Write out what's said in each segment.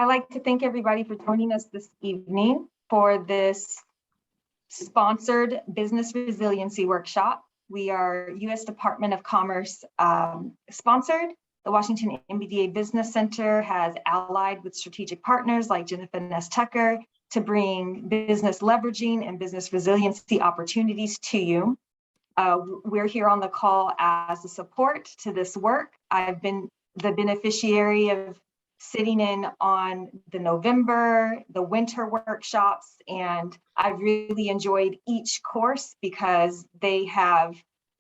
I'd like to thank everybody for joining us this evening for this sponsored business resiliency workshop. We are U.S. Department of Commerce sponsored. The Washington MBDA Business Center has allied with strategic partners like Finesse Tucker to bring business leveraging and business resiliency opportunities to you. We're here on the call as a support to this work. I've been the beneficiary of sitting in on the November, the winter workshops, and I've really enjoyed each course because they have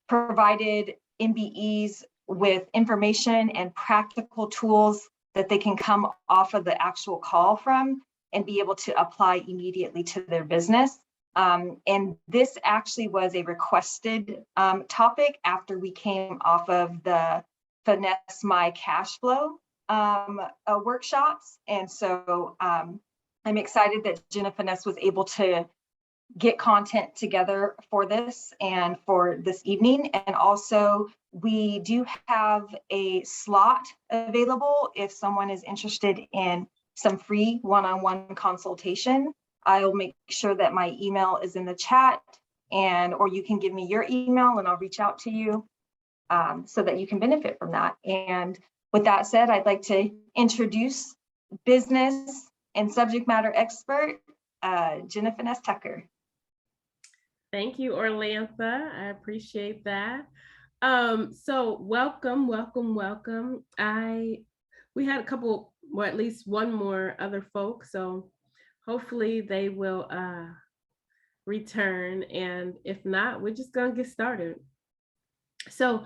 provided MBEs with information and practical tools that they can come off of the actual call from and be able to apply immediately to their business. And this actually was a requested topic after we came off of the Finesse My Cash Flow workshops. And so I'm excited that Jenna Finesse was able to get content together for this and for this evening. And also we do have a slot available if someone is interested in some free one-on-one consultation. I'll make sure that my email is in the chat, or you can give me your email and I'll reach out to you so that you can benefit from that. And with that said, I'd like to introduce business and subject matter expert, Jenna Finesse Tucker. Thank you, Orlantha. I appreciate that. So welcome. We had a couple, or at least one more other folks. So hopefully they will return. And if not, we're just gonna get started. So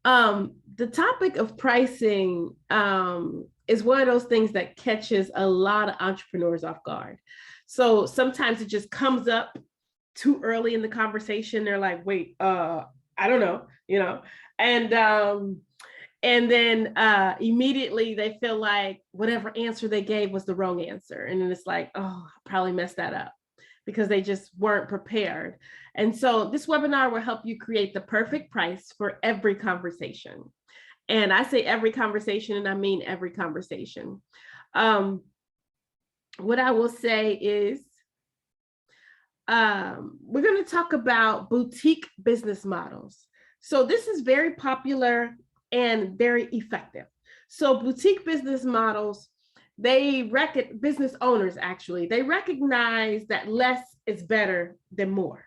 the topic of pricing is one of those things that catches a lot of entrepreneurs off guard. So sometimes it just comes up too early in the conversation. They're like, wait, I don't know, and then immediately they feel like whatever answer they gave was the wrong answer. And then it's like, oh, I probably messed that up because they just weren't prepared. And so this webinar will help you create the perfect price for every conversation. And I say every conversation, and I mean every conversation. What I will say is, we're going to talk about boutique business models. So this is very popular and very effective. So boutique business models, business owners actually, they recognize that less is better than more.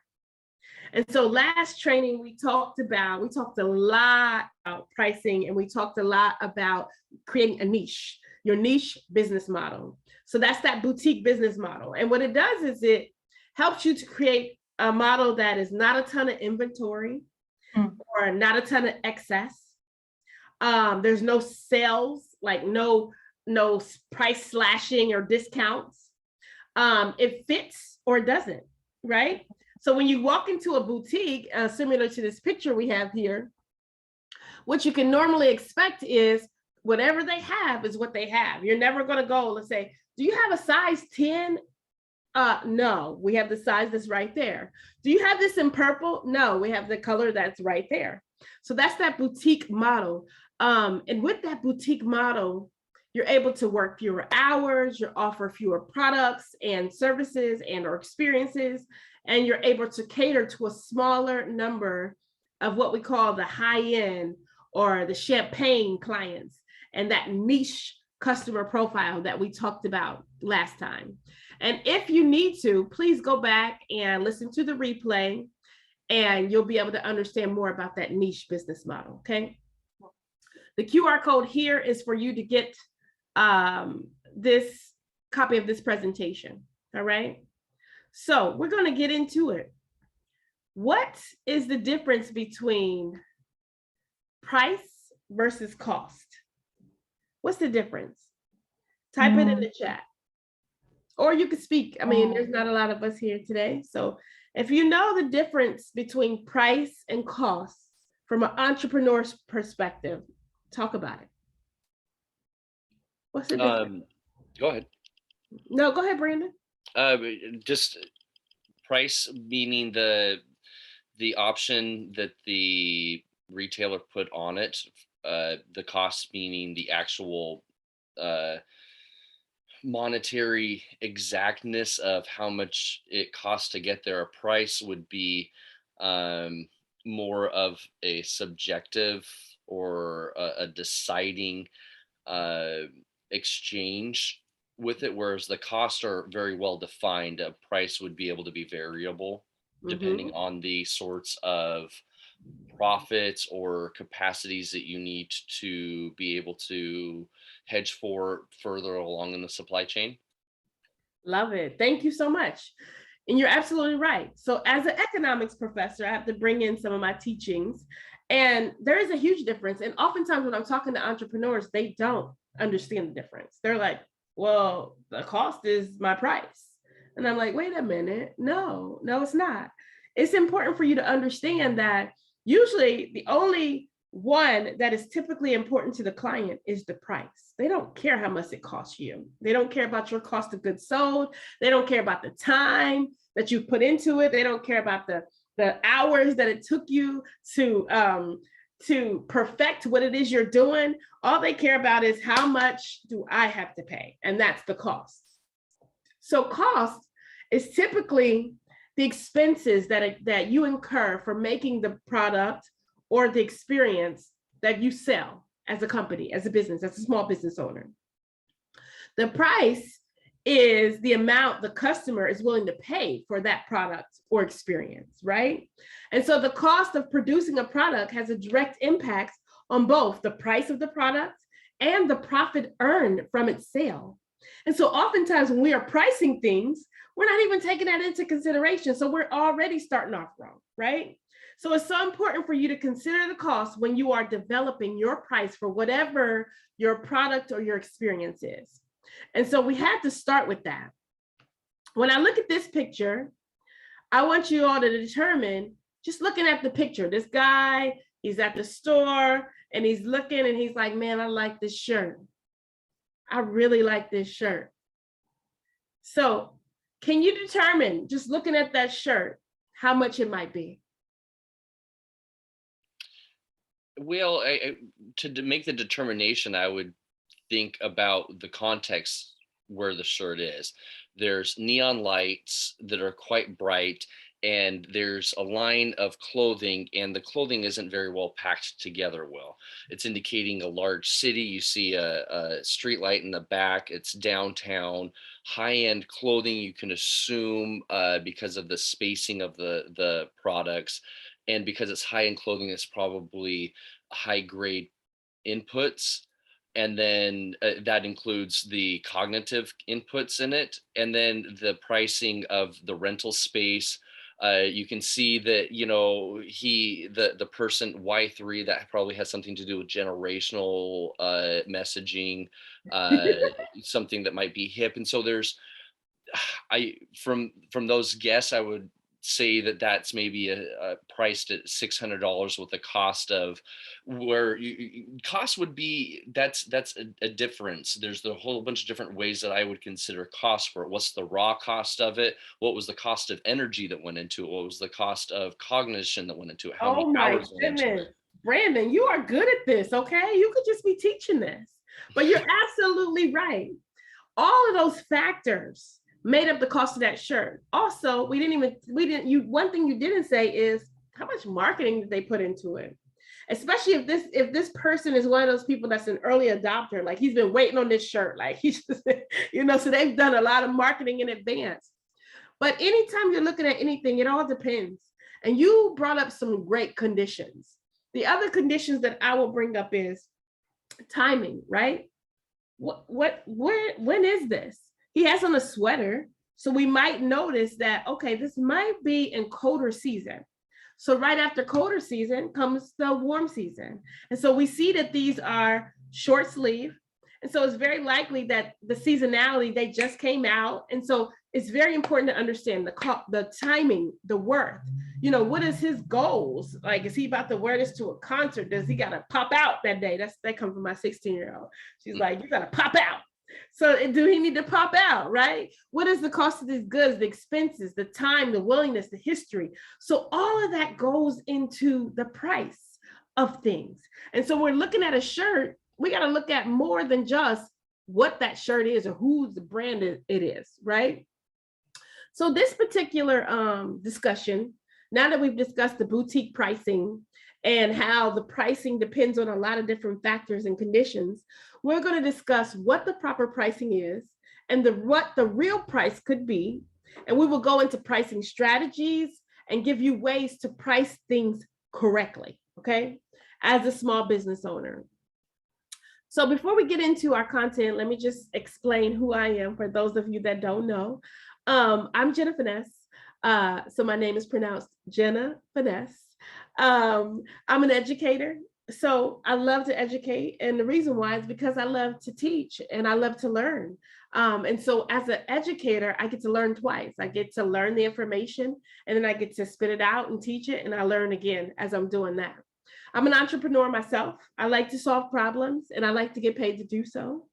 And so last training we talked a lot about pricing, and we talked a lot about creating a niche, your niche business model. So that's that boutique business model. And what it does is it helps you to create a model that is not a ton of inventory or not a ton of excess. There's no sales, like no price slashing or discounts. It fits or it doesn't, right? So when you walk into a boutique, similar to this picture we have here, what you can normally expect is whatever they have is what they have. You're never going to go and say, do you have a size 10? No, we have the size that's right there. Do you have this in purple? No, we have the color that's right there. So that's that boutique model. And with that boutique model, you're able to work fewer hours, you offer fewer products and services and or experiences, and you're able to cater to a smaller number of what we call the high-end or the champagne clients and that niche customer profile that we talked about last time. And if you need to, please go back and listen to the replay and you'll be able to understand more about that niche business model, okay? The QR code here is for you to get this copy of this presentation, all right? So we're gonna get into it. What is the difference between price versus cost? What's the difference? Type it in the chat. Or you could speak. I mean, there's not a lot of us here today. So if you know the difference between price and cost from an entrepreneur's perspective, talk about it. What's the difference? Go ahead. No, go ahead, Brandon. Just price meaning the option that the retailer put on it, the cost meaning the actual monetary exactness of how much it costs to get there, a price would be more of a subjective or a deciding uh, exchange with it, whereas the costs are very well defined. A price would be able to be variable depending Mhm. on the sorts of profits or capacities that you need to be able to hedge for further along in the supply chain. Love it. Thank you so much. And you're absolutely right. So, as an economics professor, I have to bring in some of my teachings. And there is a huge difference. And oftentimes, when I'm talking to entrepreneurs, they don't understand the difference. They're like, well, the cost is my price. And I'm like, wait a minute. No, it's not. It's important for you to understand that usually the only one that is typically important to the client is the price. They don't care how much it costs you. They don't care about your cost of goods sold. They don't care about the time that you put into it. They don't care about the hours that it took you to perfect what it is you're doing. All they care about is how much do I have to pay? And that's the cost. So cost is typically the expenses that you incur for making the product or the experience that you sell as a company, as a business, as a small business owner. The price is the amount the customer is willing to pay for that product or experience, right? And so the cost of producing a product has a direct impact on both the price of the product and the profit earned from its sale. And so oftentimes when we are pricing things, we're not even taking that into consideration. So we're already starting off wrong, right? So it's so important for you to consider the cost when you are developing your price for whatever your product or your experience is. And so we had to start with that. When I look at this picture, I want you all to determine, just looking at the picture, this guy, he's at the store and he's looking and he's like, man, I like this shirt. I really like this shirt. So can you determine, just looking at that shirt, how much it might be? Well, to make the determination, I would think about the context where the shirt is. There's neon lights that are quite bright, and there's a line of clothing, and the clothing isn't very well packed together well. It's indicating a large city. You see a street light in the back. It's downtown. High-end clothing, you can assume, because of the spacing of the products, and because it's high-end clothing, it's probably high-grade inputs. And then that includes the cognitive inputs in it, and then the pricing of the rental space. You can see that, you know, the person Y3, that probably has something to do with generational messaging, something that might be hip. And so there's, from those guests, I would say that that's maybe a priced at $600, with the cost of where cost would be. That's a difference. There's the whole bunch of different ways that I would consider cost for it. What's the raw cost of it? What was the cost of energy that went into it? What was the cost of cognition that went into it? How many Oh my hours went into goodness. it? Brandon, you are good at this, okay? You could just be teaching this, but you're absolutely right. All of those factors made up the cost of that shirt. Also, one thing you didn't say is how much marketing did they put into it? Especially if this person is one of those people that's an early adopter, like he's been waiting on this shirt, like he's just, so they've done a lot of marketing in advance. But anytime you're looking at anything, it all depends. And you brought up some great conditions. The other conditions that I will bring up is timing, right? When is this? He has on a sweater, so we might notice that, okay, this might be in colder season. So right after colder season comes the warm season. And so we see that these are short sleeve. And so it's very likely that the seasonality, they just came out. And so it's very important to understand the timing, the worth. What is his goals? Like, is he about to wear this to a concert? Does he got to pop out that day? That comes from my 16-year-old. She's like, you got to pop out. So do he need to pop out, right? What is the cost of these goods, the expenses, the time, the willingness, the history? So all of that goes into the price of things. And so we're looking at a shirt, we got to look at more than just what that shirt is or whose brand it is, right? So this particular discussion, now that we've discussed the boutique pricing and how the pricing depends on a lot of different factors and conditions, we're going to discuss what the proper pricing is and what the real price could be. And we will go into pricing strategies and give you ways to price things correctly, okay, as a small business owner. So before we get into our content, let me just explain who I am for those of you that don't know. I'm Jenna Finesse. So my name is pronounced Jenna Finesse. I'm an educator. So I love to educate. And the reason why is because I love to teach and I love to learn. And so as an educator, I get to learn twice. I get to learn the information and then I get to spit it out and teach it. And I learn again as I'm doing that. I'm an entrepreneur myself. I like to solve problems and I like to get paid to do so.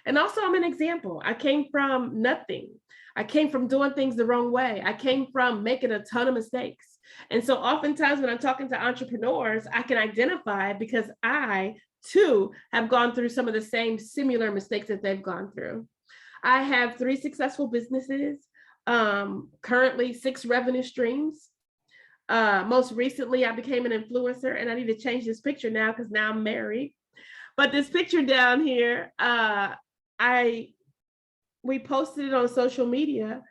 And also I'm an example. I came from nothing. I came from doing things the wrong way. I came from making a ton of mistakes. And so oftentimes when I'm talking to entrepreneurs, I can identify because I too have gone through some of the same similar mistakes that they've gone through. I have 3 successful businesses, currently 6 revenue streams. Most recently, I became an influencer, and I need to change this picture now because now I'm married. But this picture down here, we posted it on social media,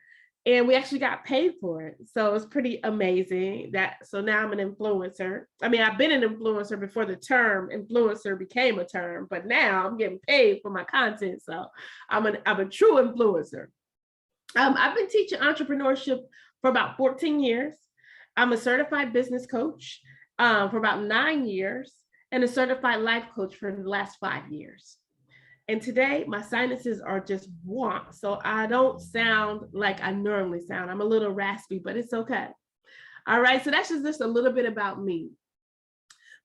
and we actually got paid for it. So it's pretty amazing so now I'm an influencer. I mean, I've been an influencer before the term influencer became a term, but now I'm getting paid for my content. So I'm a true influencer. I've been teaching entrepreneurship for about 14 years. I'm a certified business coach for about 9 years and a certified life coach for the last 5 years. And today my sinuses are just wonk, so I don't sound like I normally sound. I'm a little raspy, but it's okay. All right, so that's just a little bit about me.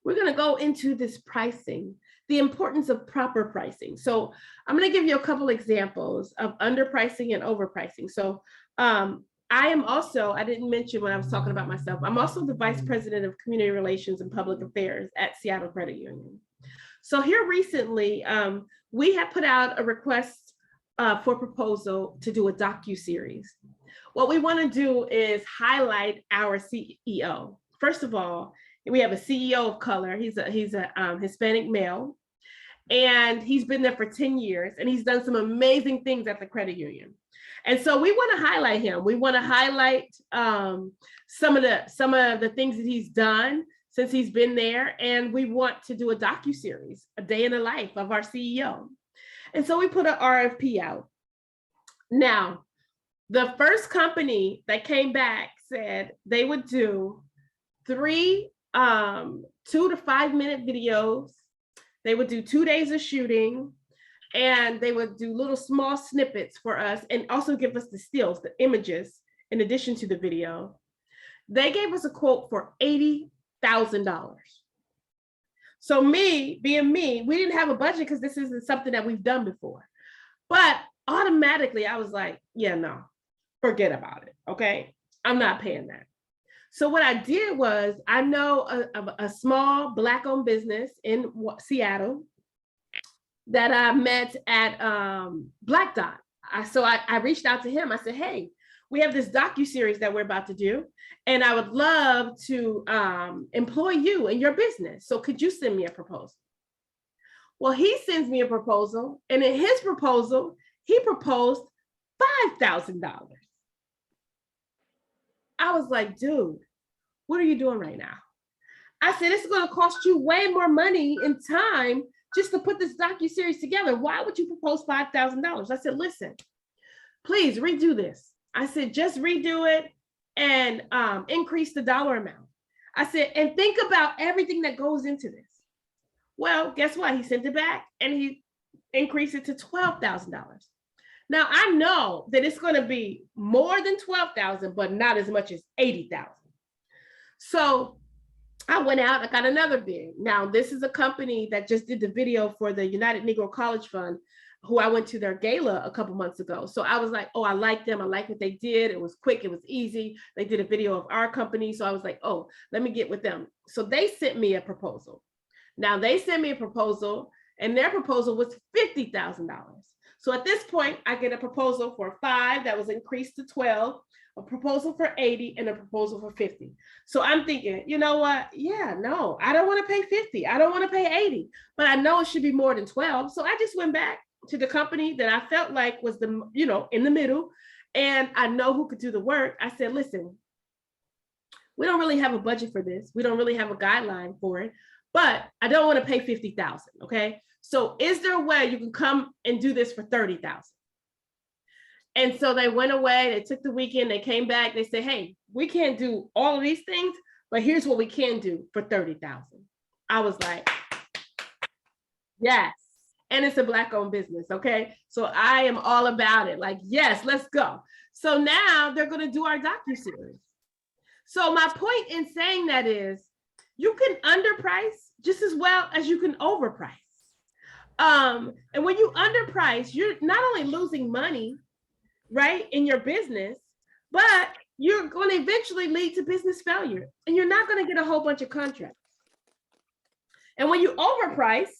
We're going to go into this pricing, the importance of proper pricing. So I'm going to give you a couple examples of underpricing and overpricing. So I am also, I didn't mention when I was talking about myself, I'm also the Vice President of Community Relations and Public Affairs at Seattle Credit Union. So here recently, we have put out a request for proposal to do a docu-series. What we want to do is highlight our CEO. First of all, we have a CEO of color. He's a Hispanic male, and he's been there for 10 years, and he's done some amazing things at the credit union. And so we want to highlight him. We want to highlight some of the things that he's done since he's been there. And we want to do a docu-series, a day in the life of our CEO. And so we put an RFP out. Now, the first company that came back said they would do 3 2 to 5 minute videos. They would do 2 days of shooting, and they would do little small snippets for us and also give us the stills, the images, in addition to the video. They gave us a quote for $80,000. So me, being me, we didn't have a budget because this isn't something that we've done before. But automatically I was like, yeah, no, forget about it, okay? I'm not paying that. So what I did was, I know a small Black-owned business in Seattle that I met at Black Dot. So I reached out to him. I said, hey, we have this docu-series that we're about to do, and I would love to employ you in your business. So could you send me a proposal? Well, he sends me a proposal, and in his proposal, he proposed $5,000. I was like, dude, what are you doing right now? I said, it's going to cost you way more money and time just to put this docu-series together. Why would you propose $5,000? I said, listen, please redo this. I said, just redo it and increase the dollar amount. I said, and think about everything that goes into this. Well, guess what? He sent it back and he increased it to $12,000. Now I know that it's going to be more than $12,000, but not as much as $80,000. So I went out, I got another bid. Now, this is a company that just did the video for the United Negro College Fund, who I went to their gala a couple months ago. So I was like, oh, I like them. I like what they did. It was quick. It was easy. They did a video of our company. So I was like, oh, let me get with them. So they sent me a proposal. Now they sent me a proposal, and their proposal was $50,000. So at this point, I get a proposal for 5 that was increased to 12, a proposal for 80, and a proposal for 50. So I'm thinking, you know what? Yeah, no, I don't want to pay 50. I don't want to pay 80, but I know it should be more than 12. So I just went back to the company that I felt like was the, in the middle, and I know who could do the work. I said, listen, we don't really have a budget for this. We don't really have a guideline for it, but I don't want to pay 50,000. Okay. So is there a way you can come and do this for 30,000? And so they went away, they took the weekend, they came back, they said, hey, we can't do all of these things, but here's what we can do for 30,000. I was like, yes. And it's a Black-owned business, okay? So I am all about it. Like, yes, let's go. So now they're going to do our docuseries. So my point in saying that is, you can underprice just as well as you can overprice. And when you underprice, you're not only losing money, right, in your business, but you're going to eventually lead to business failure, and you're not going to get a whole bunch of contracts. And when you overprice,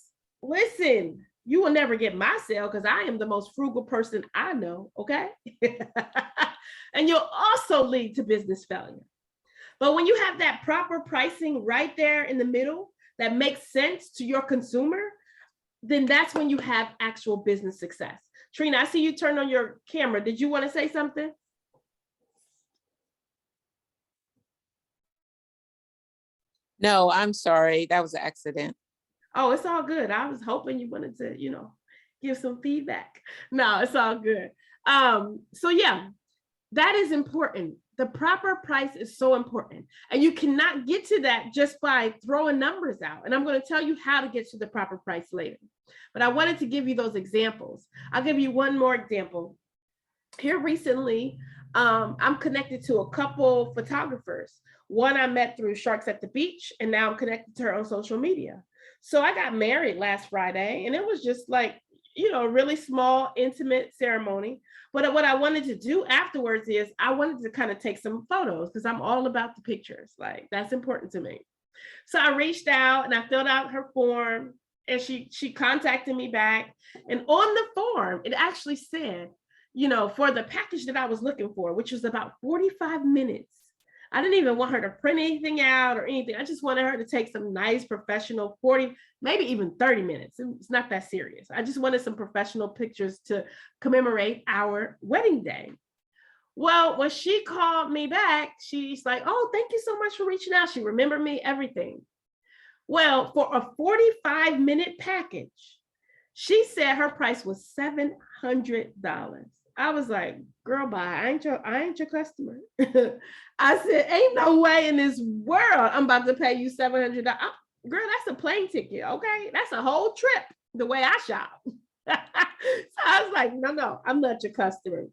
listen, you will never get my sale because I am the most frugal person I know, okay? And you'll also lead to business failure. But when you have that proper pricing right there in the middle that makes sense to your consumer, then that's when you have actual business success. Trina, I see you turn on your camera. Did you want to say something? No, I'm sorry. That was an accident. Oh, it's all good. I was hoping you wanted to, give some feedback. No, it's all good. So yeah, that is important. The proper price is so important. And you cannot get to that just by throwing numbers out. And I'm going to tell you how to get to the proper price later. But I wanted to give you those examples. I'll give you one more example. Here recently, I'm connected to a couple photographers. One I met through Sharks at the Beach, and now I'm connected to her on social media. So I got married last Friday, and it was just like, a really small, intimate ceremony. But what I wanted to do afterwards is I wanted to kind of take some photos because I'm all about the pictures. Like, that's important to me. So I reached out and I filled out her form, and she contacted me back. And on the form, it actually said, for the package that I was looking for, which was about 45 minutes. I didn't even want her to print anything out or anything. I just wanted her to take some nice professional 40, maybe even 30 minutes. It's not that serious. I just wanted some professional pictures to commemorate our wedding day. Well, when she called me back, she's like, oh, thank you so much for reaching out. She remembered me, everything. Well, for a 45-minute package, she said her price was $700. I was like, girl, bye. I ain't your customer. I said, ain't no way in this world I'm about to pay you $700. Girl, that's a plane ticket, okay? That's a whole trip the way I shop. So I was like, no, I'm not your customer.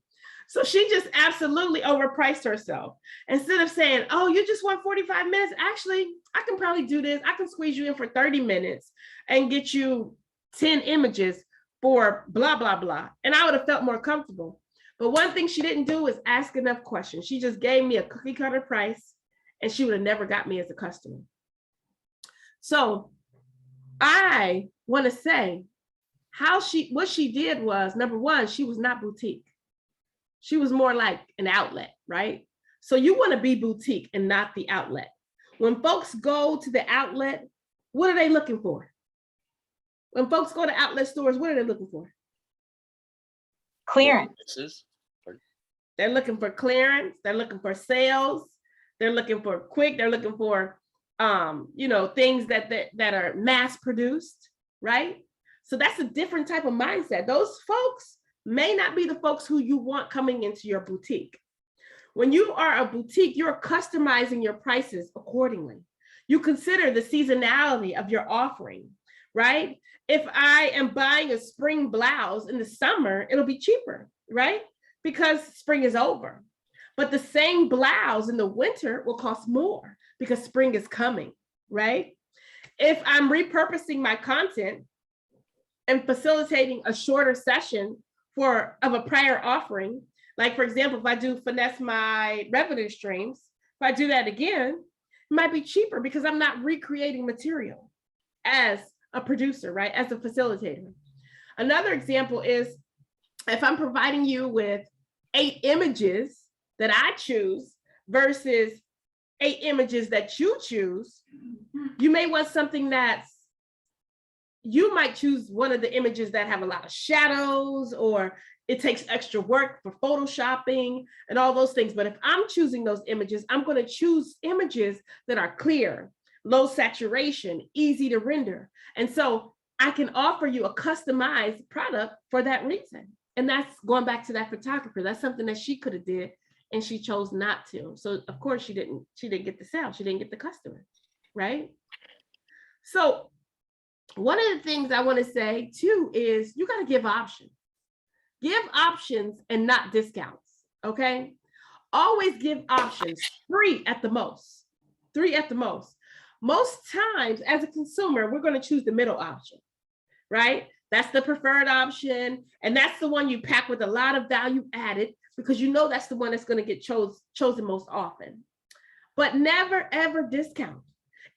So she just absolutely overpriced herself. Instead of saying, oh, you just want 45 minutes. Actually, I can probably do this. I can squeeze you in for 30 minutes and get you 10 images for blah, blah, blah. And I would have felt more comfortable. But one thing she didn't do is ask enough questions. She just gave me a cookie cutter price, and she would have never got me as a customer. So I want to say what she did was, number one, she was not boutique. She was more like an outlet, right? So you want to be boutique and not the outlet. When folks go to the outlet, what are they looking for? When folks go to outlet stores, what are they looking for? Clearance. They're looking for clearance. They're looking for sales. They're looking for quick. They're looking for, things that are mass produced, right? So that's a different type of mindset. Those folks may not be the folks who you want coming into your boutique. When you are a boutique, you're customizing your prices accordingly. You consider the seasonality of your offering, right? If I am buying a spring blouse in the summer, it'll be cheaper, right? Because spring is over. But the same blouse in the winter will cost more because spring is coming, right? If I'm repurposing my content and facilitating a shorter session of a prior offering, like for example, if I do finesse my revenue streams, if I do that again, it might be cheaper because I'm not recreating material as a producer, right? As a facilitator. Another example is if I'm providing you with 8 images that I choose versus 8 images that you choose, you may want something you might choose one of the images that have a lot of shadows, or it takes extra work for photoshopping and all those things. But if I'm choosing those images, I'm going to choose images that are clear, low saturation, easy to render. And so I can offer you a customized product for that reason. And that's going back to that photographer. That's something that she could have did, and she chose not to. So of course she didn't get the sale. She didn't get the customer, right? So one of the things I want to say too is you got to give options. Give options and not discounts, okay? Always give options, 3 at the most, 3 at the most. Most times as a consumer, we're going to choose the middle option, right? That's the preferred option. And that's the one you pack with a lot of value added, because you know that's the one that's going to get chosen most often. But never, ever discount.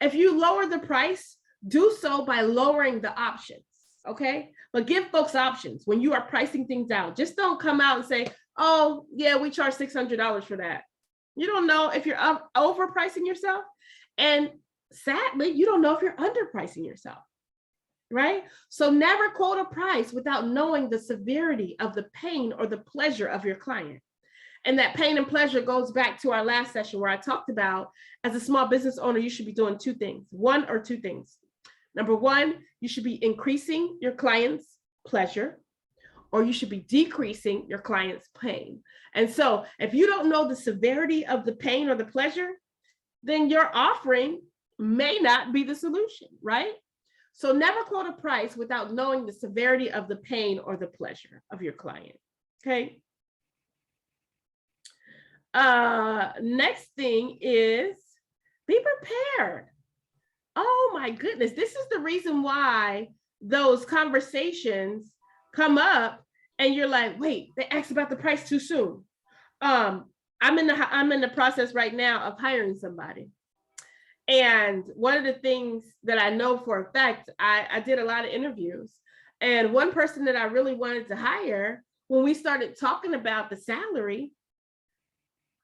If you lower the price, do so by lowering the options, okay? But give folks options when you are pricing things out. Just don't come out and say, oh, yeah, we charge $600 for that. You don't know if you're overpricing yourself. And sadly, you don't know if you're underpricing yourself, right? So never quote a price without knowing the severity of the pain or the pleasure of your client. And that pain and pleasure goes back to our last session where I talked about, as a small business owner, you should be doing 2 things, 1 or 2 things. Number 1, you should be increasing your client's pleasure, or you should be decreasing your client's pain. And so if you don't know the severity of the pain or the pleasure, then your offering may not be the solution, right? So never quote a price without knowing the severity of the pain or the pleasure of your client, okay? Next thing is be prepared. Oh my goodness, this is the reason why those conversations come up and you're like, wait, they asked about the price too soon. I'm in the process right now of hiring somebody. And one of the things that I know for a fact, I did a lot of interviews, and one person that I really wanted to hire, when we started talking about the salary,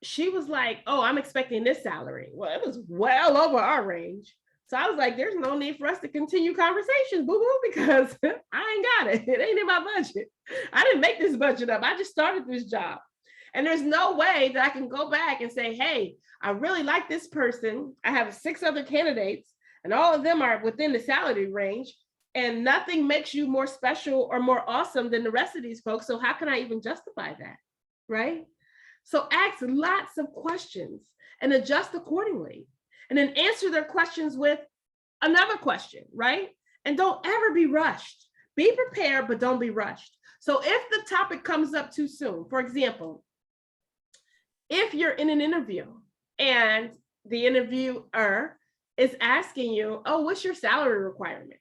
she was like, oh, I'm expecting this salary. Well, it was well over our range. So I was like, there's no need for us to continue conversations, boo-boo, because I ain't got it. It ain't in my budget. I didn't make this budget up. I just started this job. And there's no way that I can go back and say, hey, I really like this person. I have 6 other candidates, and all of them are within the salary range. And nothing makes you more special or more awesome than the rest of these folks. So how can I even justify that, right? So ask lots of questions and adjust accordingly. And then answer their questions with another question, right? And don't ever be rushed. Be prepared, but don't be rushed. So if the topic comes up too soon, for example, if you're in an interview and the interviewer is asking you, oh, what's your salary requirements?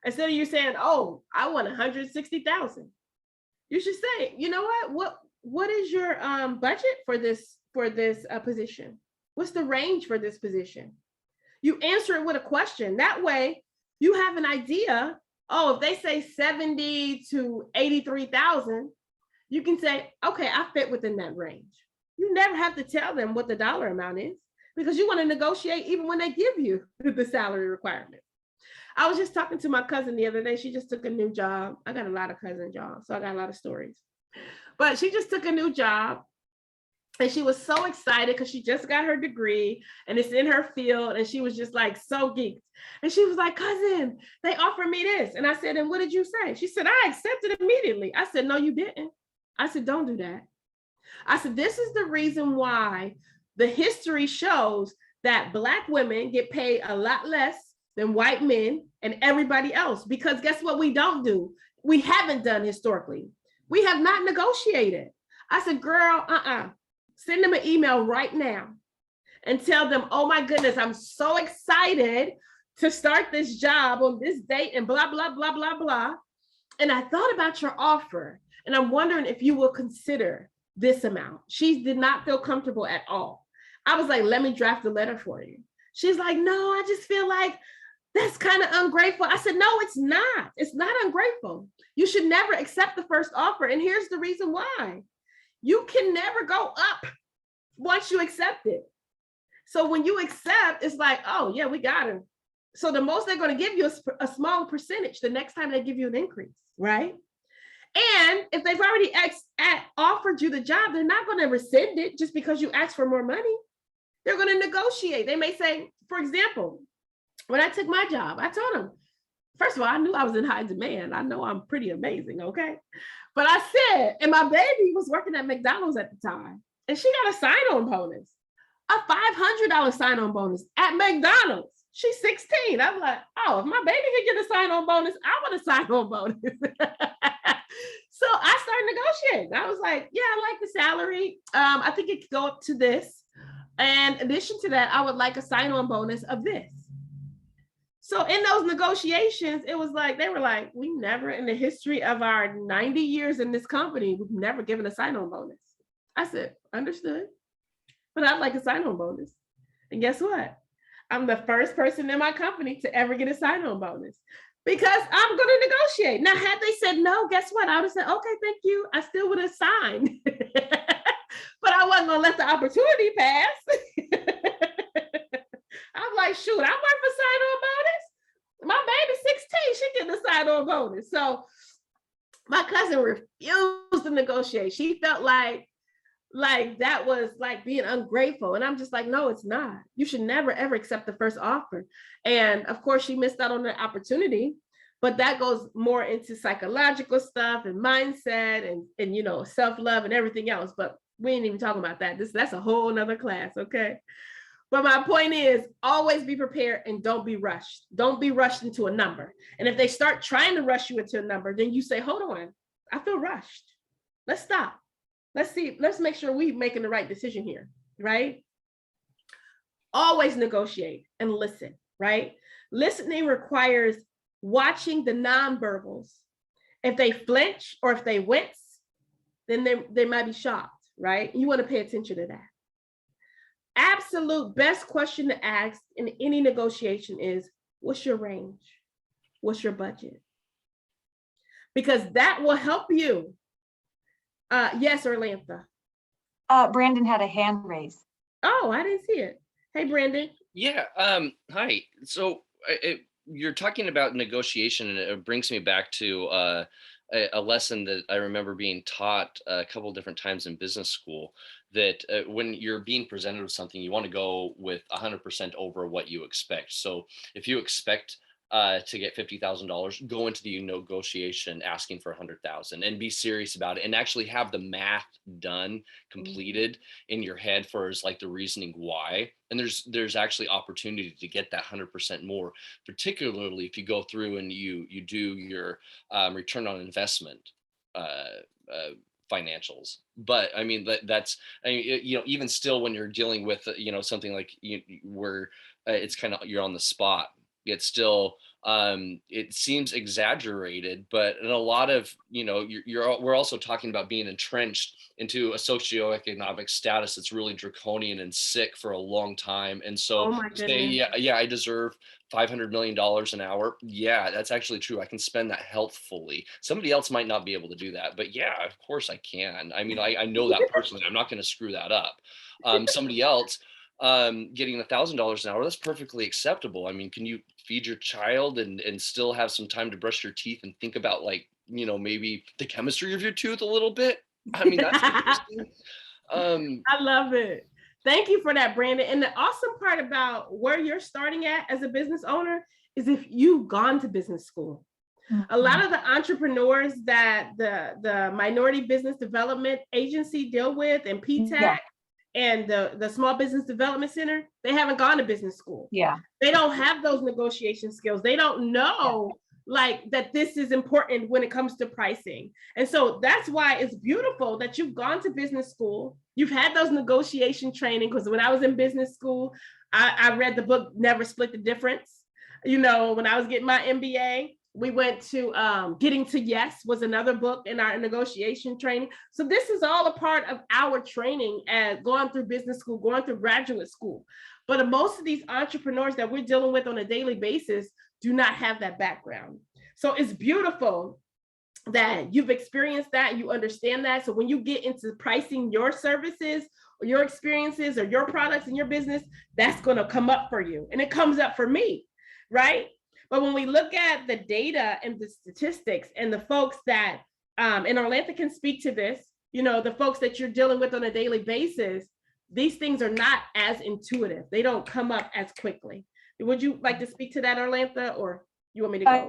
Instead of you saying, oh, I want 160,000, you should say, you know what is your budget for this position? What's the range for this position? You answer it with a question. That way you have an idea. Oh, if they say 70 to 83,000, you can say, okay, I fit within that range. You never have to tell them what the dollar amount is, because you want to negotiate even when they give you the salary requirement. I was just talking to my cousin the other day. She just took a new job. I got a lot of cousins, y'all, so I got a lot of stories. But she just took a new job. And she was so excited because she just got her degree and it's in her field. And she was just like so geeked. And she was like, cousin, they offered me this. And I said, and what did you say? She said, I accepted immediately. I said, no, you didn't. I said, don't do that. I said, this is the reason why the history shows that Black women get paid a lot less than white men and everybody else. Because guess what we don't do? We haven't done historically. We have not negotiated. I said, girl, send them an email right now and tell them, oh my goodness, I'm so excited to start this job on this date and blah, blah, blah, blah, blah. And I thought about your offer and I'm wondering if you will consider this amount. She did not feel comfortable at all. I was like, let me draft the letter for you. She's like, no, I just feel like that's kind of ungrateful. I said, no, it's not. It's not ungrateful. You should never accept the first offer. And here's the reason why. You can never go up once you accept it. So when you accept, it's like, oh yeah, we got him. So the most they're going to give you is a small percentage the next time they give you an increase, right? And if they've already offered you the job, they're not going to rescind it just because you asked for more money. They're going to negotiate. They may say, for example, when I took my job, I told them, first of all, I knew I was in high demand. I know I'm pretty amazing, okay? But I said, and my baby was working at McDonald's at the time, and she got a sign-on bonus, a $500 sign-on bonus at McDonald's. She's 16. I'm like, oh, if my baby can get a sign-on bonus, I want a sign-on bonus. So I started negotiating. I was like, yeah, I like the salary. I think it could go up to this. And in addition to that, I would like a sign-on bonus of this. So in those negotiations, it was like, they were like, we never in the history of our 90 years in this company, we've never given a sign-on bonus. I said, understood, but I'd like a sign-on bonus. And guess what? I'm the first person in my company to ever get a sign-on bonus because I'm going to negotiate. Now, had they said no, guess what? I would have said, okay, thank you. I still would have signed, but I wasn't going to let the opportunity pass. I'm like, shoot, I work for sign-on bonus. My baby's 16, she getting a sign-on bonus. So my cousin refused to negotiate. She felt like that was like being ungrateful. And I'm just like, no, it's not. You should never, ever accept the first offer. And of course, she missed out on the opportunity, but that goes more into psychological stuff and mindset and you know, self-love and everything else. But we ain't even talking about that. That's a whole nother class, okay? But my point is, always be prepared and don't be rushed. Don't be rushed into a number. And if they start trying to rush you into a number, then you say, hold on, I feel rushed. Let's stop. Let's see, let's make sure we're making the right decision here, right? Always negotiate and listen, right? Listening requires watching the nonverbals. If they flinch or if they wince, then they might be shocked, right? You want to pay attention to that. Absolute best question to ask in any negotiation is, what's your range? What's your budget? Because that will help you. Yes, Orlantha. Brandon had a hand raised. Oh, I didn't see it. Hey, Brandon. Yeah. Hi. So you're talking about negotiation, and it brings me back to a lesson that I remember being taught a couple of different times in business school, that when you're being presented with something, you want to go with 100% over what you expect. So if you expect to get $50,000, go into the negotiation asking for 100,000 and be serious about it and actually have the math done, completed in your head for as like the reasoning why. And there's actually opportunity to get that 100% more, particularly if you go through and you do your return on investment financials. But I mean, that's, I mean, you know, even still when you're dealing with, you know, something like where it's kind of, you're on the spot, it's still, it seems exaggerated, but in a lot of, you know, we're also talking about being entrenched into a socioeconomic status that's really draconian and sick for a long time. And so say, yeah, I deserve $500 million an hour. Yeah, that's actually true. I can spend that healthfully. Somebody else might not be able to do that, but yeah, of course I can. I mean, I know that personally. I'm not going to screw that up. Somebody else getting $1,000 an hour, that's perfectly acceptable. I mean, can you feed your child and still have some time to brush your teeth and think about, like, you know, maybe the chemistry of your tooth a little bit? I mean, that's interesting. I love it. Thank you for that, Brandon. And the awesome part about where you're starting at as a business owner is if you've gone to business school. A lot of the entrepreneurs that the Minority Business Development Agency deal with and PTAC and the Small Business Development Center, they haven't gone to business school. Yeah. They don't have those negotiation skills. They don't know like that this is important when it comes to pricing. And so that's why it's beautiful that you've gone to business school. You've had those negotiation training, because when I was in business school, I read the book, Never Split the Difference. You know, when I was getting my MBA, we went to Getting to Yes was another book in our negotiation training. So this is all a part of our training as going through business school, going through graduate school. But most of these entrepreneurs that we're dealing with on a daily basis do not have that background. So it's beautiful that you've experienced that, you understand that. So when you get into pricing your services or your experiences or your products in your business, that's going to come up for you. And it comes up for me, right? But when we look at the data and the statistics and the folks that, and Orlantha can speak to this, you know, the folks that you're dealing with on a daily basis, these things are not as intuitive. They don't come up as quickly. Would you like to speak to that, Orlantha, or you want me to go?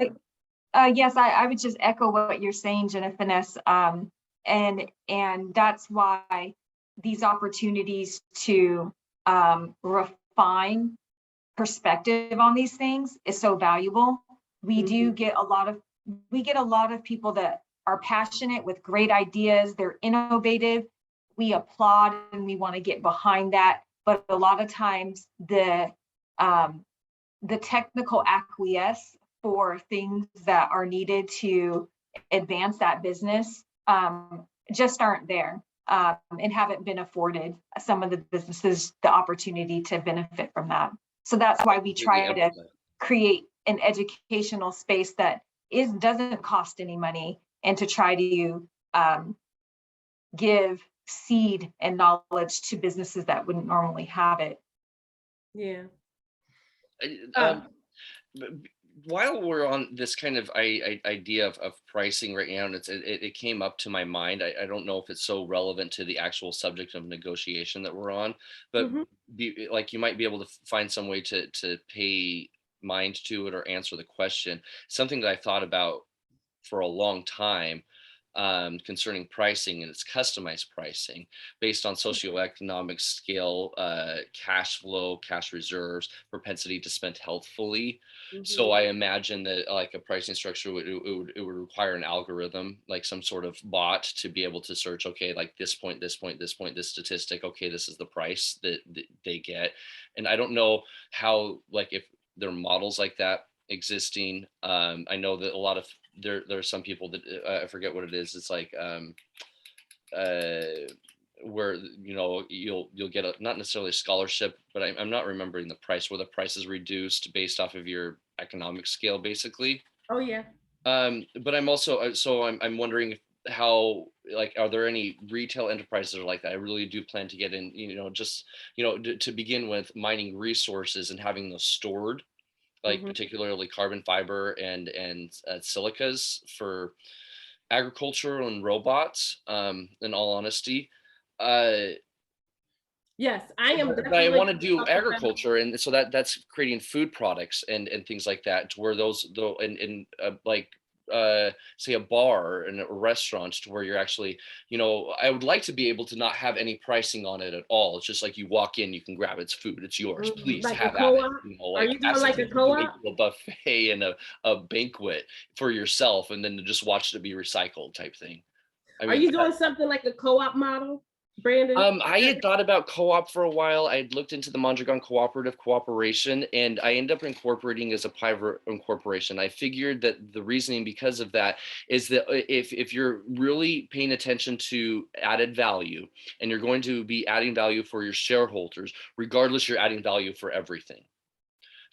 Yes, I would just echo what you're saying, Jenna Finesse. And that's why these opportunities to refine perspective on these things is so valuable. We do get a lot of people that are passionate with great ideas. They're innovative. We applaud and we want to get behind that. But a lot of times the technical acquiesce for things that are needed to advance that business just aren't there and haven't been afforded some of the businesses the opportunity to benefit from that. So that's why we try to create an educational space that doesn't cost any money, and to try to give seed and knowledge to businesses that wouldn't normally have it. Yeah. While we're on this kind of idea of pricing right now, and it came up to my mind. I don't know if it's so relevant to the actual subject of negotiation that we're on, but like you might be able to find some way to pay mind to it or answer the question. Something that I thought about for a long time concerning pricing, and it's customized pricing based on socioeconomic scale, cash flow, cash reserves, propensity to spend healthfully. So I imagine that like a pricing structure it would require an algorithm, like some sort of bot, to be able to search, okay, like this point, this statistic, okay, this is the price that they get. And I don't know how, like, if there are models like that existing. I know that a lot of there are some people that I forget what it is. It's like where, you know, you'll get not necessarily a scholarship, but I'm not remembering the price, where the price is reduced based off of your economic scale, basically. Oh yeah. But I'm also I'm wondering how, like, are there any retail enterprises that are like that? I really do plan to get in, you know, just, you know, to begin with, mining resources and having those stored, like particularly carbon fiber and silicas for agriculture and robots, in all honesty. Yes, I am. But I want to do agriculture, and so that's creating food products and things like that, to where those though in like say a bar and a restaurant, to where you're actually, you know, I would like to be able to not have any pricing on it at all. It's just like you walk in, you can grab it's food, it's yours, please like have a at it. co-op? You know, Are you doing like a co-op? A buffet and a banquet for yourself, and then to just watch it be recycled type thing. I mean, are you doing something like a co-op model, Brandon? I had thought about co-op for a while. I had looked into the Mondragon Cooperative Cooperation, and I ended up incorporating as a private incorporation. I figured that the reasoning because of that is that if you're really paying attention to added value, and you're going to be adding value for your shareholders, regardless, you're adding value for everything.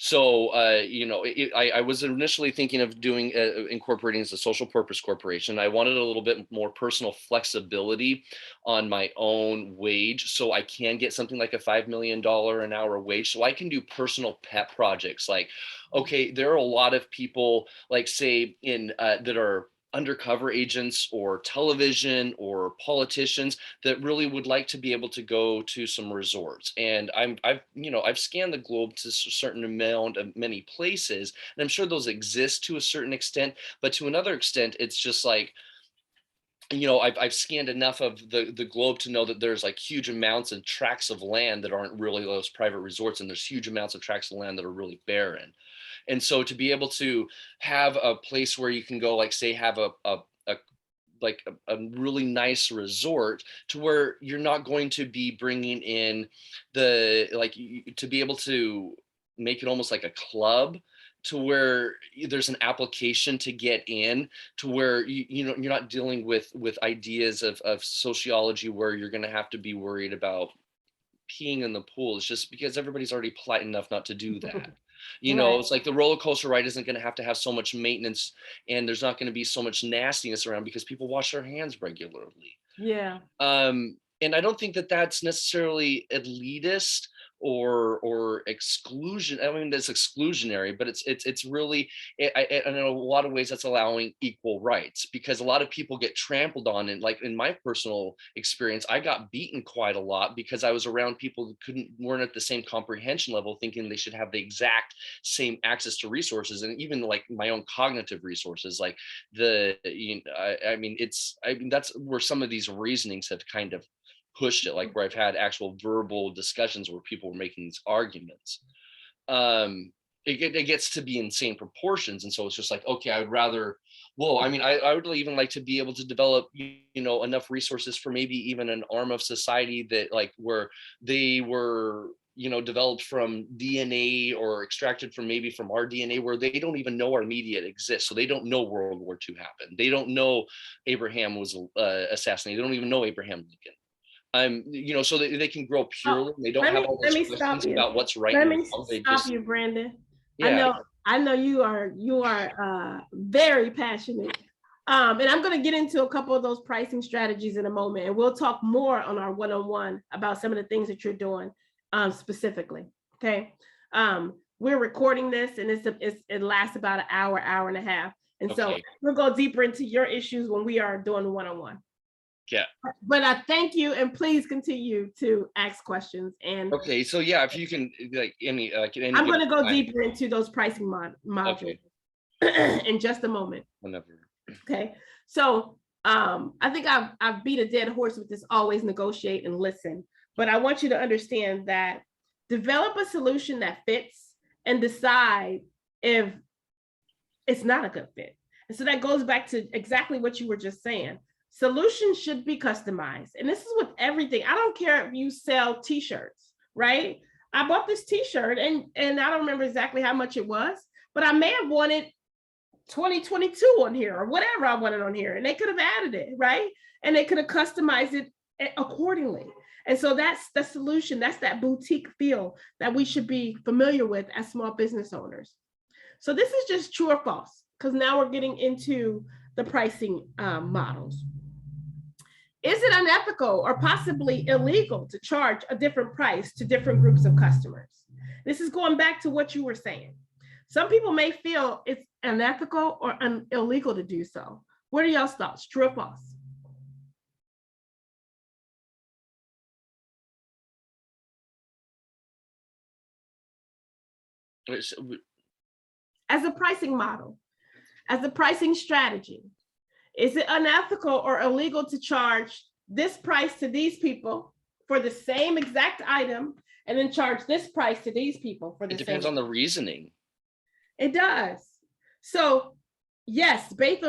So, you know, I was initially thinking of doing incorporating as a social purpose corporation. I wanted a little bit more personal flexibility on my own wage, so I can get something like a $5 million an hour wage, so I can do personal pet projects. Like, okay, there are a lot of people, like, say in that are undercover agents or television or politicians that really would like to be able to go to some resorts. And I've scanned the globe to a certain amount of many places, and I'm sure those exist to a certain extent, but to another extent, it's just like, you know, I've scanned enough of the globe to know that there's like huge amounts and tracts of land that aren't really those private resorts, and there's huge amounts of tracts of land that are really barren. And so to be able to have a place where you can go, like, say, have a really nice resort, to where you're not going to be bringing in to be able to make it almost like a club, to where there's an application to get in, to where you know, you're not dealing with ideas of sociology, where you're going to have to be worried about peeing in the pool. It's just because everybody's already polite enough not to do that. You Right. know, it's like the roller coaster ride isn't going to have so much maintenance, and there's not going to be so much nastiness around because people wash their hands regularly. Yeah. And I don't think that that's necessarily elitist or exclusion. I mean, that's exclusionary, but it's really, in a lot of ways, that's allowing equal rights, because a lot of people get trampled on. And like in my personal experience, I got beaten quite a lot because I was around people who weren't at the same comprehension level, thinking they should have the exact same access to resources, and even like my own cognitive resources, like I mean, that's where some of these reasonings have kind of pushed it, like where I've had actual verbal discussions where people were making these arguments. It gets to be insane proportions. And so it's just like, okay, I would rather, well, I mean, I would even like to be able to develop, enough resources for maybe even an arm of society that like where they were, developed from DNA or extracted from maybe from our DNA, where they don't even know our media exists. So they don't know World War II happened. They don't know Abraham was assassinated. They don't even know Abraham Lincoln. So they can grow purely. They don't have all those questions about what's right and wrong. They Stop just, you, Brandon. yeah. I know you are very passionate. And I'm going to get into a couple of those pricing strategies in a moment, and we'll talk more on our one-on-one about some of the things that you're doing specifically. Okay. We're recording this, and it lasts about an hour and a half. And so we'll go deeper into your issues when we are doing one-on-one. Yeah. But I thank you, and please continue to ask questions. And okay, so yeah, if you can, like any I'm going to go deeper into those pricing modules in just a moment. Whenever. Okay, so I think I've beat a dead horse with this. Always negotiate and listen, but I want you to understand that develop a solution that fits and decide if it's not a good fit. And so that goes back to exactly what you were just saying. Solutions should be customized. And this is with everything. I don't care if you sell t-shirts, right? I bought this t-shirt and I don't remember exactly how much it was, but I may have wanted 2022 on here or whatever I wanted on here, and they could have added it, right? And they could have customized it accordingly. And so that's the solution. That's that boutique feel that we should be familiar with as small business owners. So this is just true or false, because now we're getting into the pricing models. Is it unethical or possibly illegal to charge a different price to different groups of customers? This is going back to what you were saying. Some people may feel it's unethical or illegal to do so. What are y'all's thoughts? True or false? As a pricing model, as a pricing strategy, is it unethical or illegal to charge this price to these people for the same exact item and then charge this price to these people for the same? It depends on the reasoning. It does. So yes, based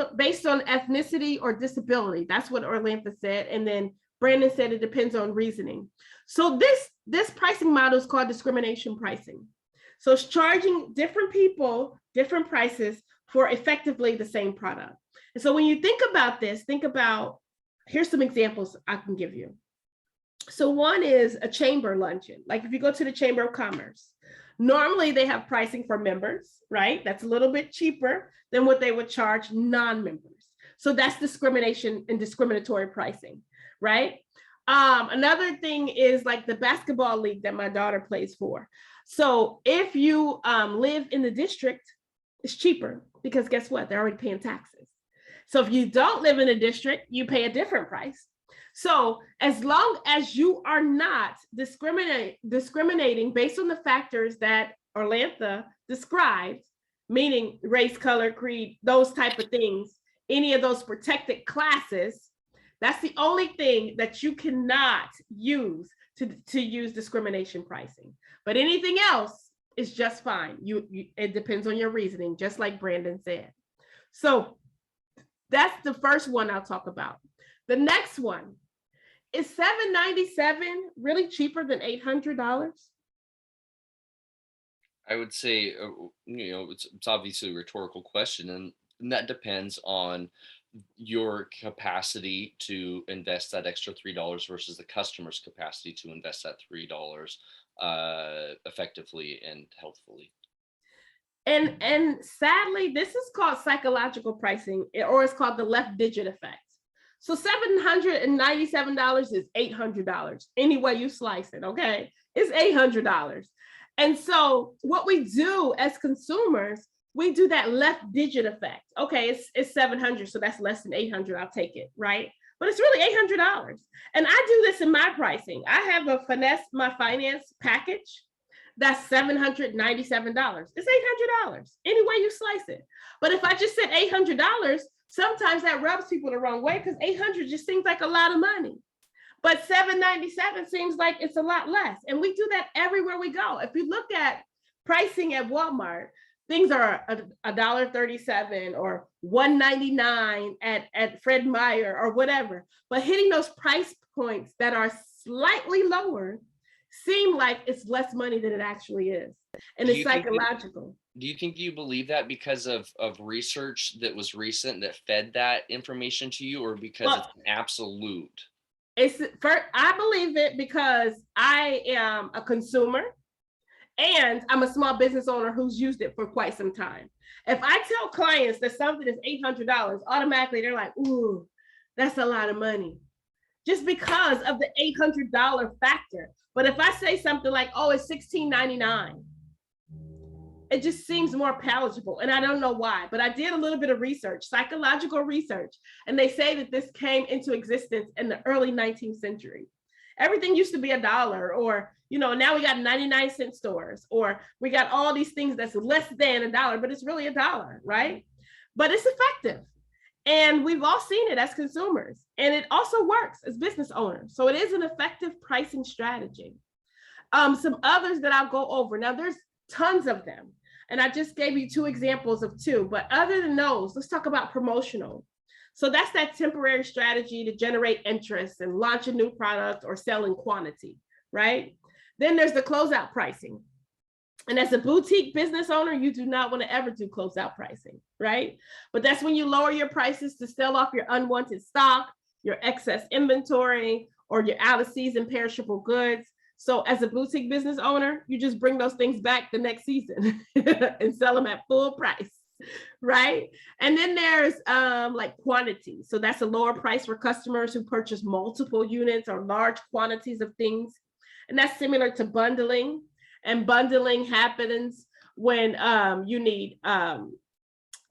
on ethnicity or disability, that's what Orlantha said. And then Brandon said it depends on reasoning. So this pricing model is called discrimination pricing. So it's charging different people different prices for effectively the same product. And so when you think about this, here's some examples I can give you. So one is a chamber luncheon. Like if you go to the Chamber of Commerce, normally they have pricing for members, right? That's a little bit cheaper than what they would charge non-members. So that's discrimination and discriminatory pricing, right? Another thing is like the basketball league that my daughter plays for. So if you live in the district, it's cheaper because guess what? They're already paying taxes. So if you don't live in a district, you pay a different price. So as long as you are not discriminating based on the factors that Orlantha described, meaning race, color, creed, those type of things, any of those protected classes, that's the only thing that you cannot use to use discrimination pricing. But anything else is just fine. It depends on your reasoning, just like Brandon said. So that's the first one I'll talk about. The next one, is $797 really cheaper than $800? I would say, it's obviously a rhetorical question, and that depends on your capacity to invest that extra $3 versus the customer's capacity to invest that $3 effectively and healthfully. And sadly, this is called psychological pricing, or it's called the left digit effect. So $797 is $800. Any way you slice it, okay? It's $800. And so what we do as consumers, we do that left digit effect. Okay, it's 700, so that's less than 800. I'll take it, right? But it's really $800. And I do this in my pricing. I have a Finesse My Finance package. That's $797. It's $800, any way you slice it. But if I just said $800, sometimes that rubs people the wrong way because $800 just seems like a lot of money. But $797 seems like it's a lot less. And we do that everywhere we go. If you look at pricing at Walmart, things are $1.37 or $1.99 at Fred Meyer or whatever. But hitting those price points that are slightly lower seem like it's less money than it actually is. And it's psychological. Do you think you believe that because of research that was recent that fed that information to you, or because it's an absolute? I believe it because I am a consumer and I'm a small business owner who's used it for quite some time. If I tell clients that something is $800, automatically they're like, ooh, that's a lot of money, just because of the $800 factor. But if I say something like, oh, it's $16.99, it just seems more palatable. And I don't know why, but I did a little bit of research, psychological research, and they say that this came into existence in the early 19th century. Everything used to be $1, or, now we got 99-cent stores, or we got all these things that's less than $1, but it's really $1, right? But it's effective. And we've all seen it as consumers, and it also works as business owners. So it is an effective pricing strategy. Some others that I'll go over. Now, there's tons of them, and I just gave you 2 examples of 2, but other than those, let's talk about promotional. So that's that temporary strategy to generate interest and launch a new product or sell in quantity, right? Then there's the closeout pricing. And as a boutique business owner, you do not want to ever do closeout pricing, right? But that's when you lower your prices to sell off your unwanted stock, your excess inventory, or your out of season perishable goods. So as a boutique business owner, you just bring those things back the next season and sell them at full price, right? And then there's like quantity. So that's a lower price for customers who purchase multiple units or large quantities of things. And that's similar to bundling. And bundling happens when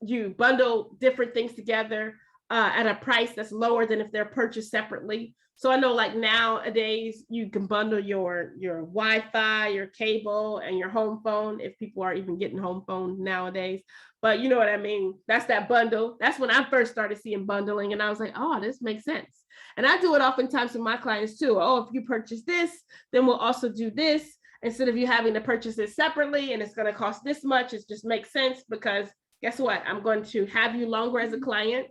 you bundle different things together at a price that's lower than if they're purchased separately. So I know like nowadays you can bundle your Wi-Fi, your cable, and your home phone, if people are even getting home phones nowadays. But you know what I mean? That's that bundle. That's when I first started seeing bundling, and I was like, oh, this makes sense. And I do it oftentimes with my clients too. Oh, if you purchase this, then we'll also do this. Instead of you having to purchase it separately and it's going to cost this much, it just makes sense because guess what? I'm going to have you longer as a client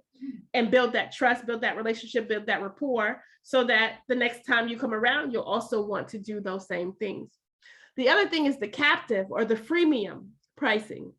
and build that trust, build that relationship, build that rapport so that the next time you come around, you'll also want to do those same things. The other thing is the captive or the freemium pricing.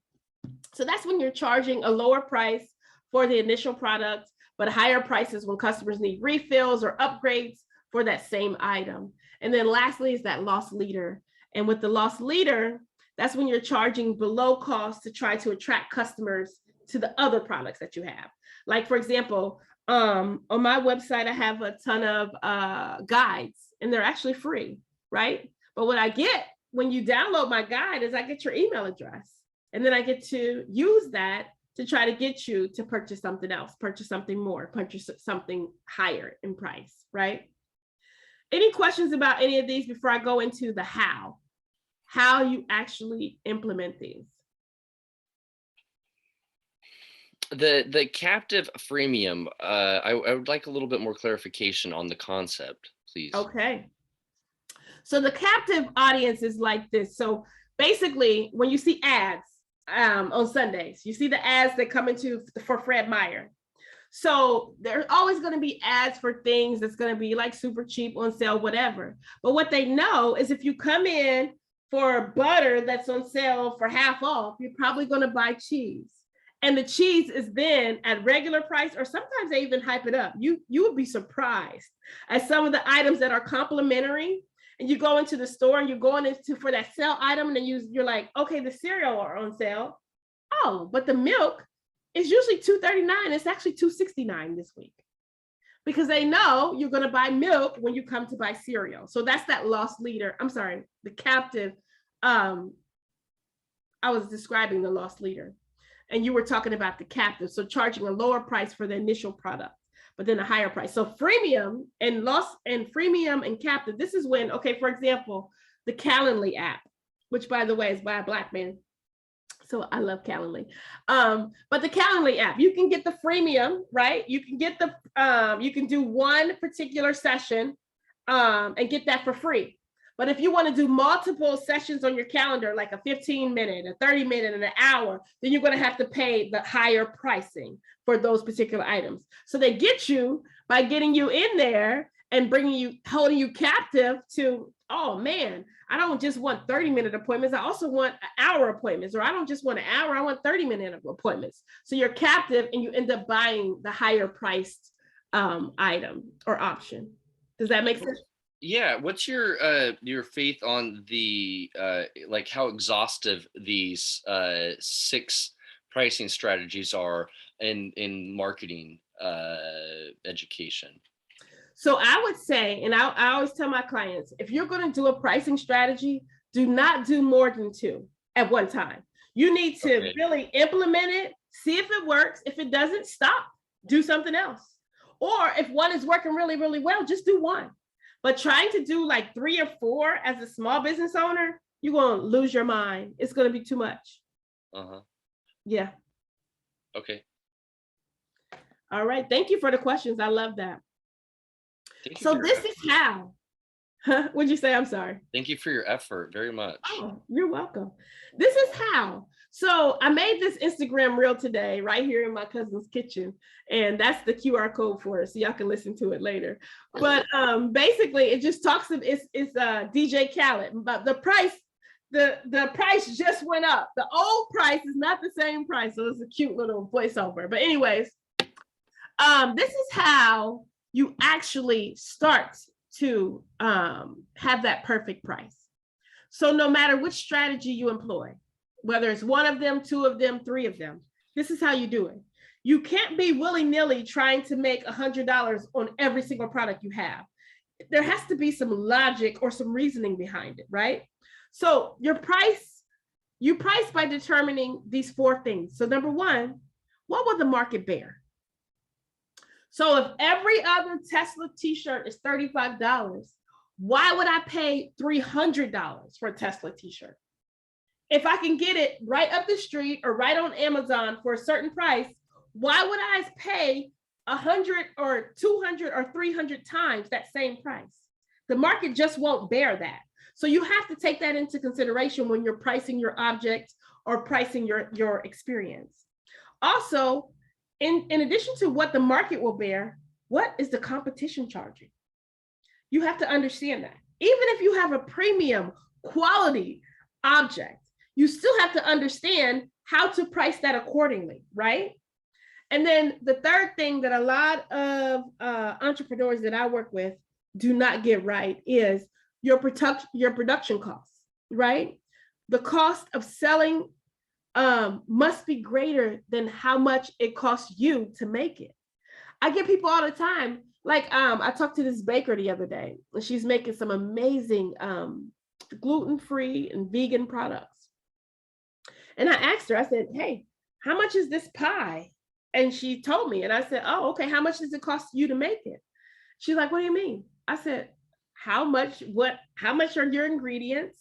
So that's when you're charging a lower price for the initial product, but higher prices when customers need refills or upgrades for that same item. And then lastly is that loss leader. And with the loss leader, that's when you're charging below cost to try to attract customers to the other products that you have. Like, for example, on my website, I have a ton of guides and they're actually free, right? But what I get when you download my guide is I get your email address. And then I get to use that to try to get you to purchase something else, purchase something more, purchase something higher in price, right? Any questions about any of these before I go into the how you actually implement these? The captive freemium, I would like a little bit more clarification on the concept, please. Okay. So the captive audience is like this. So basically, when you see ads on Sundays, you see the ads that come for Fred Meyer. So there's always going to be ads for things that's going to be like super cheap, on sale, whatever. But what they know is if you come in for butter that's on sale for half off, you're probably going to buy cheese. and the cheese is then at regular price, or sometimes they even hype it up. You would be surprised at some of the items that are complimentary. And you go into the store and you're going into for that sale item, and then you're like, okay, the cereal are on sale. Oh, but the milk is usually $2.39. It's actually $2.69 this week, because they know you're going to buy milk when you come to buy cereal. So that's that loss leader. I'm sorry, the captive. I was describing the loss leader, and you were talking about the captive. So charging a lower price for the initial product, but then a higher price. So freemium and freemium and captive. This is when, okay, for example, the Calendly app, which by the way is by a Black man. So I love Calendly. But the Calendly app, you can get the freemium, right? You can get you can do one particular session and get that for free. But if you want to do multiple sessions on your calendar, like a 15-minute, a 30-minute, and an hour, then you're going to have to pay the higher pricing for those particular items. So they get you by getting you in there and holding you captive to, oh man, I don't just want 30-minute appointments. I also want hour appointments, or I don't just want an hour, I want 30-minute appointments. So you're captive and you end up buying the higher priced item or option. Does that make sense? Yeah. What's your faith on the like how exhaustive these 6 pricing strategies are in marketing education? So I would say, and I always tell my clients, if you're going to do a pricing strategy, do not do more than 2 at one time. You need to really implement it, see if it works. If it doesn't, stop, do something else. Or if one is working really, really well, just do one. But trying to do like 3 or 4 as a small business owner, you're going to lose your mind. It's going to be too much. Yeah. Okay. All right. Thank you for the questions. I love that. So this is how, what'd you say? I'm sorry. Thank you for your effort very much. Oh, you're welcome. This is how. So I made this Instagram reel today right here in my cousin's kitchen, and that's the QR code for it, so y'all can listen to it later. But basically it just talks of it's DJ Khaled, but the price just went up. The old price is not the same price, so it's a cute little voiceover. But anyways, this is how you actually start to have that perfect price. So no matter which strategy you employ, whether it's 1 of them, 2 of them, 3 of them, this is how you do it. You can't be willy-nilly trying to make $100 on every single product you have. There has to be some logic or some reasoning behind it, right? So you price by determining these 4 things. So number 1, what will the market bear? So if every other Tesla t-shirt is $35, why would I pay $300 for a Tesla t-shirt? If I can get it right up the street or right on Amazon for a certain price, why would I pay 100 or 200 or 300 times that same price? The market just won't bear that. So you have to take that into consideration when you're pricing your object or pricing your experience. Also, in addition to what the market will bear, what is the competition charging? You have to understand that. Even if you have a premium quality object, you still have to understand how to price that accordingly, right? And then the third thing that a lot of entrepreneurs that I work with do not get right is your production costs, right? The cost of selling must be greater than how much it costs you to make it. I get people all the time, like I talked to this baker the other day, and she's making some amazing gluten-free and vegan products. And I asked her, I said, hey, how much is this pie? And she told me, and I said, oh, okay, how much does it cost you to make it? She's like, what do you mean? I said, how much are your ingredients?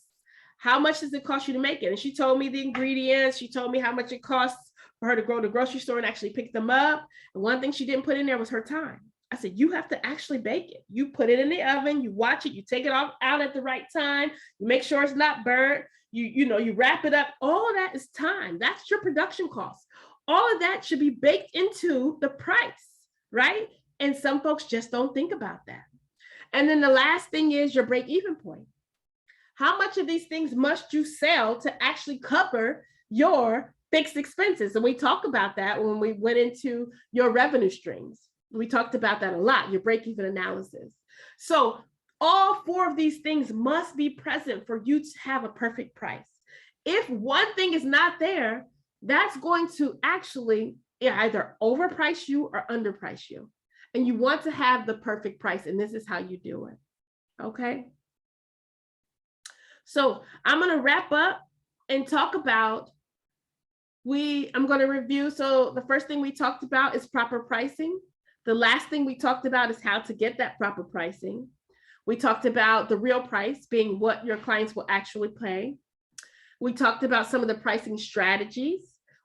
How much does it cost you to make it? And she told me the ingredients. She told me how much it costs for her to go to the grocery store and actually pick them up. And one thing she didn't put in there was her time. I said, you have to actually bake it. You put it in the oven, you watch it, you take it out at the right time, you make sure it's not burnt, you wrap it up. All of that is time. That's your production cost. All of that should be baked into the price, right? And some folks just don't think about that. And then the last thing is your break-even point. How much of these things must you sell to actually cover your fixed expenses. And we talk about that when we went into your revenue streams. We talked about that a lot, your break-even analysis. So all 4 of these things must be present for you to have a perfect price. If one thing is not there, that's going to actually either overprice you or underprice you. And you want to have the perfect price, and this is how you do it. Okay. So I'm going to wrap up and talk about, I'm going to review. So the first thing we talked about is proper pricing. The last thing we talked about is how to get that proper pricing. We talked about the real price being what your clients will actually pay. We talked about some of the pricing strategies.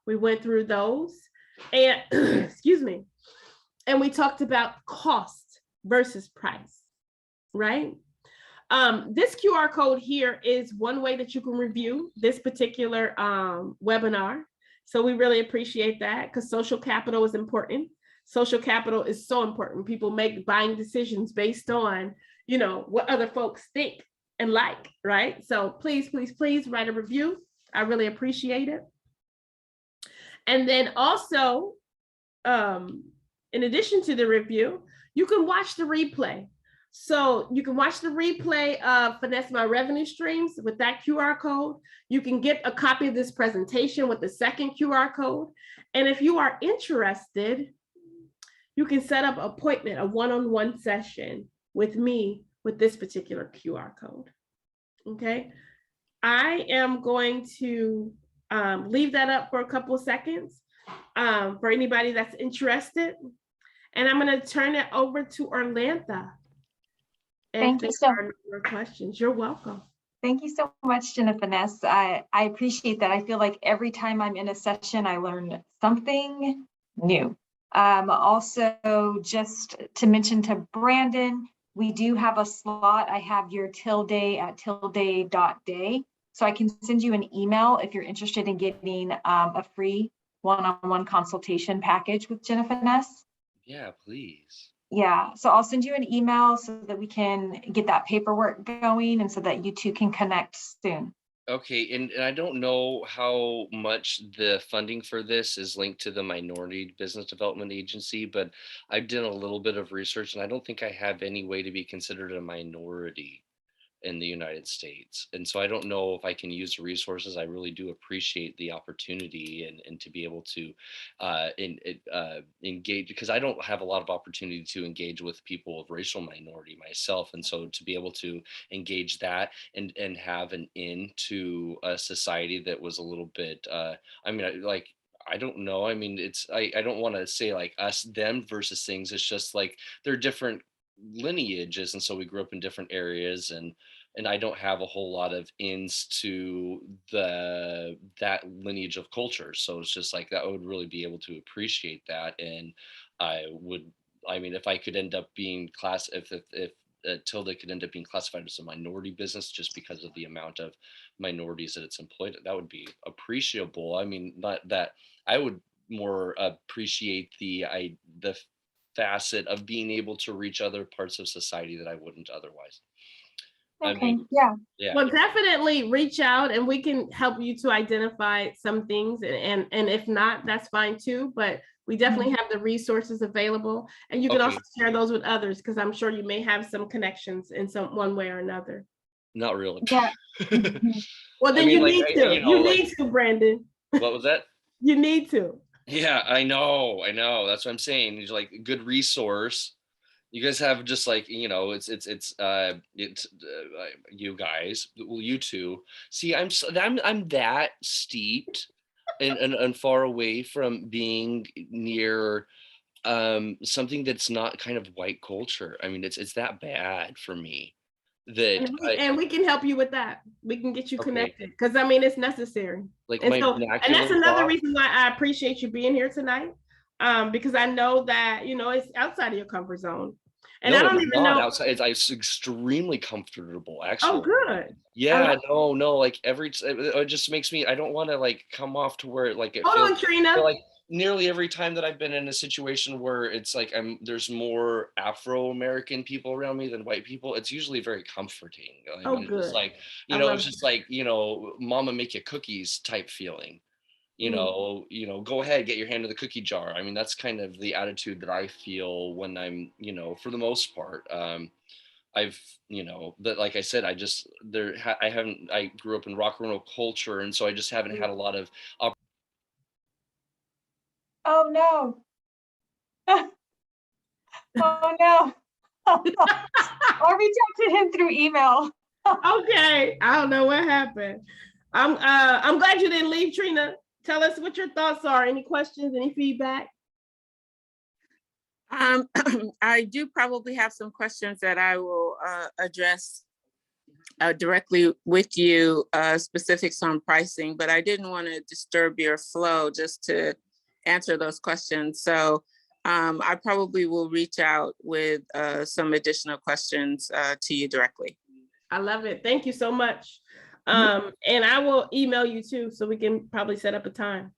We went through those, and excuse me. And we talked about cost versus price, right? This QR code here is one way that you can review this particular webinar. So we really appreciate that, because social capital is important. Social capital is so important. People make buying decisions based on, what other folks think and like, right? So please, please, please write a review. I really appreciate it. And then also, in addition to the review, you can watch the replay. So you can watch the replay of Finesse My Revenue Streams with that QR code. You can get a copy of this presentation with the second QR code. And if you are interested, you can set up an appointment, a one-on-one session with me with this particular QR code. Okay. I am going to leave that up for a couple of seconds for anybody that's interested. And I'm going to turn it over to Orlantha. Thank you so much. More questions. You're welcome. Thank you so much, Jenna Finesse. I appreciate that. I feel like every time I'm in a session, I learn something new. Also, just to mention to Brandon, we do have a slot. I have your tilde at tilde.day. So I can send you an email if you're interested in getting a free one-on-one consultation package with Jenna Finesse. Yeah, please. Yeah, so I'll send you an email so that we can get that paperwork going and so that you two can connect soon. Okay, and I don't know how much the funding for this is linked to the Minority Business Development Agency, but I've done a little bit of research, and I don't think I have any way to be considered a minority in the United States. And so I don't know if I can use the resources. I really do appreciate the opportunity and to be able to engage, because I don't have a lot of opportunity to engage with people of racial minority myself. And so to be able to engage that and have an into a society that was a little bit, I don't know. I mean, I don't want to say like us, them versus things. It's just like they're different lineages, and so we grew up in different areas, and I don't have a whole lot of ins to that lineage of culture. So it's just like that. I would really be able to appreciate that, and if I could end up being if Tilde could end up being classified as a minority business just because of the amount of minorities that it's employed, that would be appreciable. I mean, not that I would more appreciate the facet of being able to reach other parts of society that I wouldn't otherwise. Okay, yeah. Well, definitely reach out and we can help you to identify some things, and if not, that's fine too, but we definitely have the resources available, and you can also share those with others, because I'm sure you may have some connections in one way or another. Not really. Yeah. Well, then you need to. You need to, Brandon. What was that? You need to. Yeah, I know. That's what I'm saying. It's like a good resource. You guys have just like, it's you guys, well, you two. See, I'm that steeped and far away from being near something that's not kind of white culture. I mean, it's that bad for me. And we can help you with that. We can get you connected, because I mean, it's necessary. Like and that's another reason why I appreciate you being here tonight, because I know that it's outside of your comfort zone, and I don't even know. Outside, it's extremely comfortable, actually. Oh, good. Yeah, no, like it just makes me. I don't want to like come off to where like it Hold on, Trina. like nearly every time that I've been in a situation where it's like there's more Afro-American people around me than white people, it's usually very comforting. Good. It's like, it's just like, mama make you cookies type feeling. go ahead, get your hand in the cookie jar. I mean, that's kind of the attitude that I feel when I'm, for the most part. I've, that, like I said, I grew up in rock and roll culture. And so I just haven't had a lot of. Oh, no. Oh, no. I'll reach out to him through email. Okay, I don't know what happened. I'm glad you didn't leave, Trina. Tell us what your thoughts are. Any questions, any feedback? I do probably have some questions that I will address directly with you, specifics on pricing, but I didn't want to disturb your flow just to answer those questions. So I probably will reach out with some additional questions to you directly. I love it. Thank you so much. And I will email you too, so we can probably set up a time.